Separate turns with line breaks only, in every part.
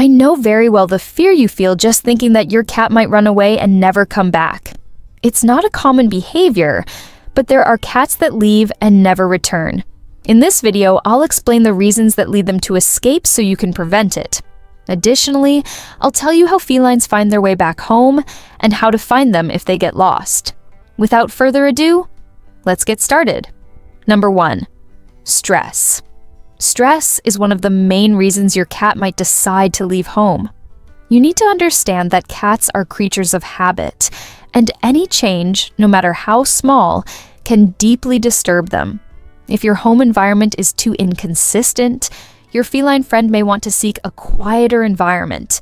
I know very well the fear you feel just thinking that your cat might run away and never come back. It's not a common behavior, but there are cats that leave and never return. In this video, I'll explain the reasons that lead them to escape so you can prevent it. Additionally, I'll tell you how felines find their way back home and how to find them if they get lost. Without further ado, let's get started. Number 1. Stress. Stress is one of the main reasons your cat might decide to leave home. You need to understand that cats are creatures of habit, and any change, no matter how small, can deeply disturb them. If your home environment is too inconsistent, your feline friend may want to seek a quieter environment.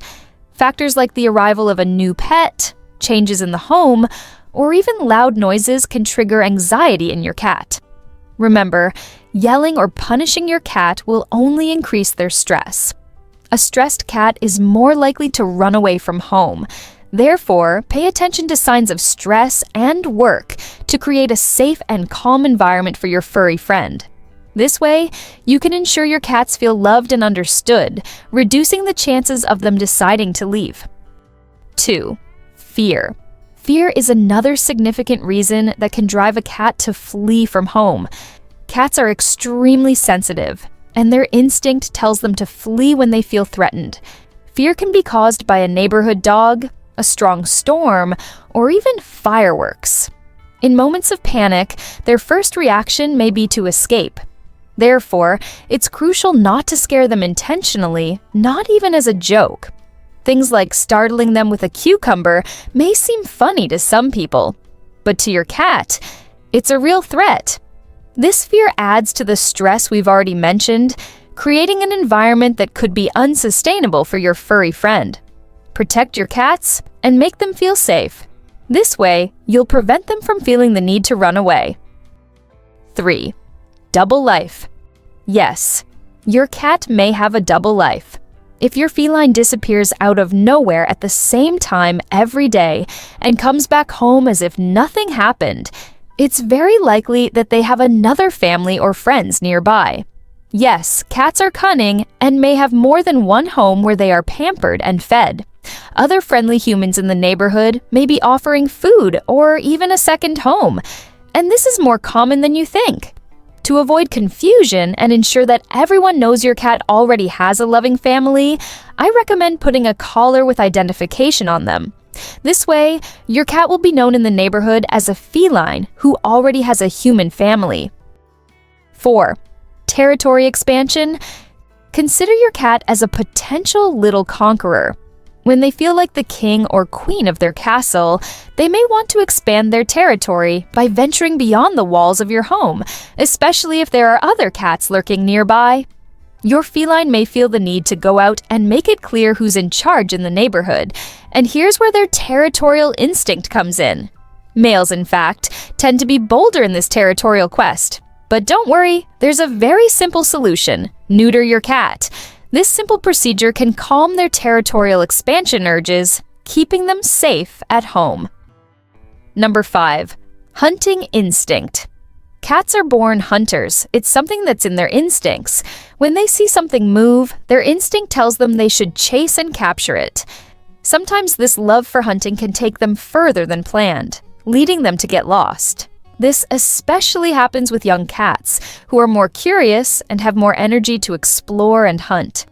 Factors like the arrival of a new pet, changes in the home, or even loud noises can trigger anxiety in your cat. Remember, yelling or punishing your cat will only increase their stress. A stressed cat is more likely to run away from home. Therefore, pay attention to signs of stress and work to create a safe and calm environment for your furry friend. This way, you can ensure your cats feel loved and understood, reducing the chances of them deciding to leave. 2. Fear. Fear is another significant reason that can drive a cat to flee from home. Cats are extremely sensitive, and their instinct tells them to flee when they feel threatened. Fear can be caused by a neighborhood dog, a strong storm, or even fireworks. In moments of panic, their first reaction may be to escape. Therefore, it's crucial not to scare them intentionally, not even as a joke. Things like startling them with a cucumber may seem funny to some people, but to your cat, it's a real threat. This fear adds to the stress we've already mentioned, creating an environment that could be unsustainable for your furry friend. Protect your cats and make them feel safe. This way, you'll prevent them from feeling the need to run away. 3. Double life. Yes, your cat may have a double life. If your feline disappears out of nowhere at the same time every day and comes back home as if nothing happened, it's very likely that they have another family or friends nearby. Yes, cats are cunning and may have more than one home where they are pampered and fed. Other friendly humans in the neighborhood may be offering food or even a second home, and this is more common than you think. To avoid confusion and ensure that everyone knows your cat already has a loving family, I recommend putting a collar with identification on them. This way, your cat will be known in the neighborhood as a feline who already has a human family. 4. Territory expansion. Consider your cat as a potential little conqueror. When they feel like the king or queen of their castle, they may want to expand their territory by venturing beyond the walls of your home, especially if there are other cats lurking nearby. Your feline may feel the need to go out and make it clear who's in charge in the neighborhood, and here's where their territorial instinct comes in. Males, in fact, tend to be bolder in this territorial quest. But don't worry, there's a very simple solution: neuter your cat. This simple procedure can calm their territorial expansion urges, keeping them safe at home. Number 5. Hunting instinct. Cats are born hunters. It's something that's in their instincts. When they see something move, their instinct tells them they should chase and capture it. Sometimes this love for hunting can take them further than planned, leading them to get lost. This especially happens with young cats, who are more curious and have more energy to explore and hunt.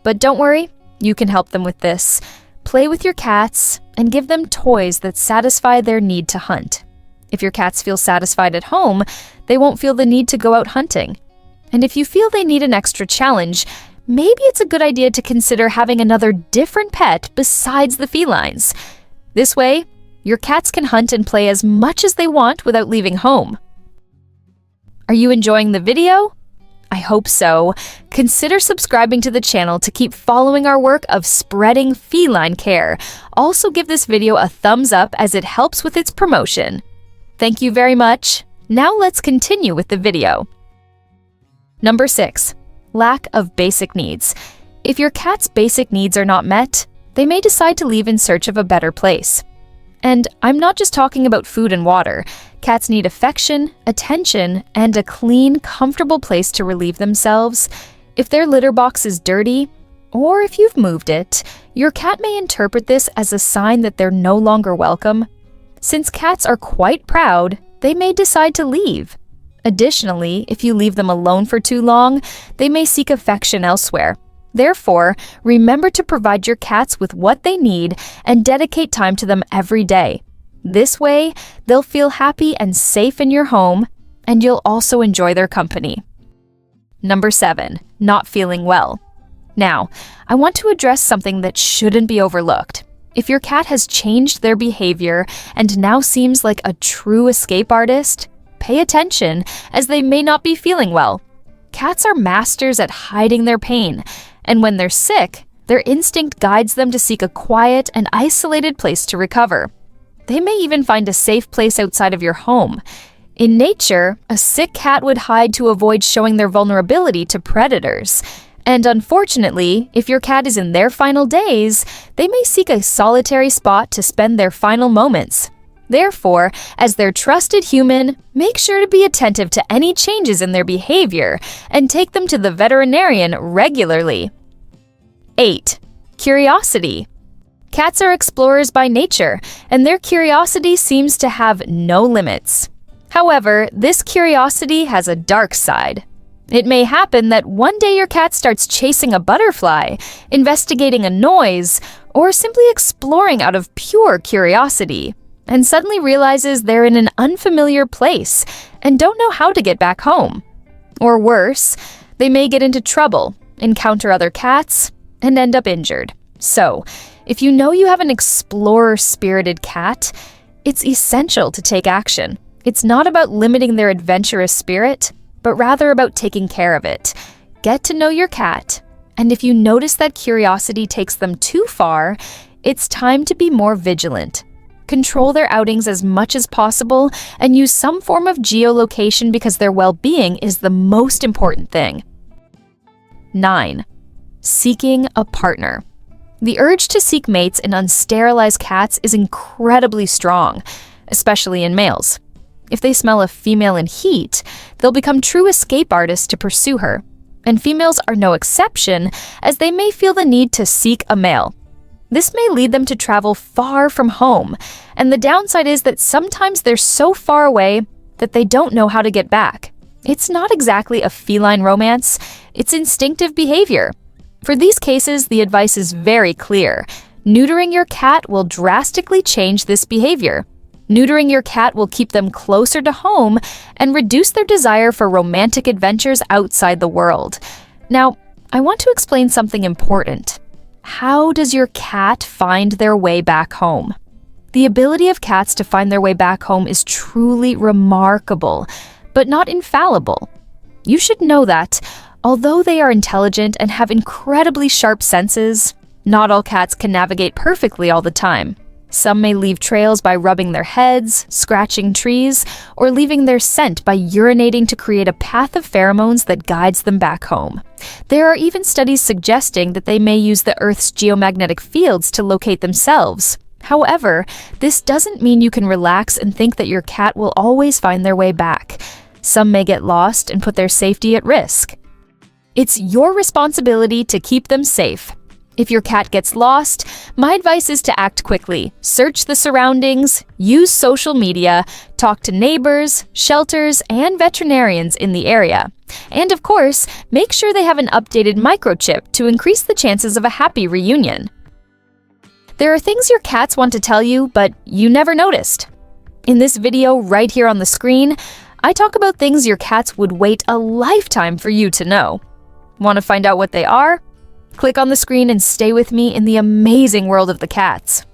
But don't worry, you can help them with this. Play with your cats and give them toys that satisfy their need to hunt. If your cats feel satisfied at home, they won't feel the need to go out hunting. And if you feel they need an extra challenge, maybe it's a good idea to consider having another different pet besides the felines. This way, your cats can hunt and play as much as they want without leaving home. Are you enjoying the video? I hope so. Consider subscribing to the channel to keep following our work of spreading feline care. Also give this video a thumbs up as it helps with its promotion. Thank you very much. Now let's continue with the video. Number 6. Lack of basic needs. If your cat's basic needs are not met, they may decide to leave in search of a better place. And I'm not just talking about food and water. Cats need affection, attention, and a clean, comfortable place to relieve themselves. If their litter box is dirty, or if you've moved it, your cat may interpret this as a sign that they're no longer welcome. Since cats are quite proud, they may decide to leave. Additionally, if you leave them alone for too long, they may seek affection elsewhere. Therefore, remember to provide your cats with what they need and dedicate time to them every day. This way, they'll feel happy and safe in your home, and you'll also enjoy their company. Number 7, not feeling well. Now, I want to address something that shouldn't be overlooked. If your cat has changed their behavior and now seems like a true escape artist, pay attention, as they may not be feeling well. Cats are masters at hiding their pain, and when they're sick, their instinct guides them to seek a quiet and isolated place to recover. They may even find a safe place outside of your home. In nature, a sick cat would hide to avoid showing their vulnerability to predators. And unfortunately, if your cat is in their final days, they may seek a solitary spot to spend their final moments. Therefore, as their trusted human, make sure to be attentive to any changes in their behavior and take them to the veterinarian regularly. 8. Curiosity. Cats are explorers by nature, and their curiosity seems to have no limits. However, this curiosity has a dark side. It may happen that one day your cat starts chasing a butterfly, investigating a noise, or simply exploring out of pure curiosity, and suddenly realizes they're in an unfamiliar place and don't know how to get back home. Or worse, they may get into trouble, encounter other cats, and end up injured. So, if you know you have an explorer-spirited cat, it's essential to take action. It's not about limiting their adventurous spirit, but rather about taking care of it. Get to know your cat, and if you notice that curiosity takes them too far, it's time to be more vigilant. Control their outings as much as possible and use some form of geolocation because their well-being is the most important thing. 9. Seeking a partner. The urge to seek mates in unsterilized cats is incredibly strong, especially in males. If they smell a female in heat, they'll become true escape artists to pursue her. And females are no exception, as they may feel the need to seek a male. This may lead them to travel far from home, and the downside is that sometimes they're so far away that they don't know how to get back. It's not exactly a feline romance, it's instinctive behavior. For these cases, the advice is very clear. Neutering your cat will drastically change this behavior. Neutering your cat will keep them closer to home and reduce their desire for romantic adventures outside the world. Now, I want to explain something important. How does your cat find their way back home? The ability of cats to find their way back home is truly remarkable, but not infallible. You should know that, although they are intelligent and have incredibly sharp senses, not all cats can navigate perfectly all the time. Some may leave trails by rubbing their heads, scratching trees, or leaving their scent by urinating to create a path of pheromones that guides them back home. There are even studies suggesting that they may use the Earth's geomagnetic fields to locate themselves. However, this doesn't mean you can relax and think that your cat will always find their way back. Some may get lost and put their safety at risk. It's your responsibility to keep them safe. If your cat gets lost, my advice is to act quickly. Search the surroundings, use social media, talk to neighbors, shelters, and veterinarians in the area. And of course, make sure they have an updated microchip to increase the chances of a happy reunion. There are things your cats want to tell you, but you never noticed. In this video right here on the screen, I talk about things your cats would wait a lifetime for you to know. Want to find out what they are? Click on the screen and stay with me in the amazing world of the cats.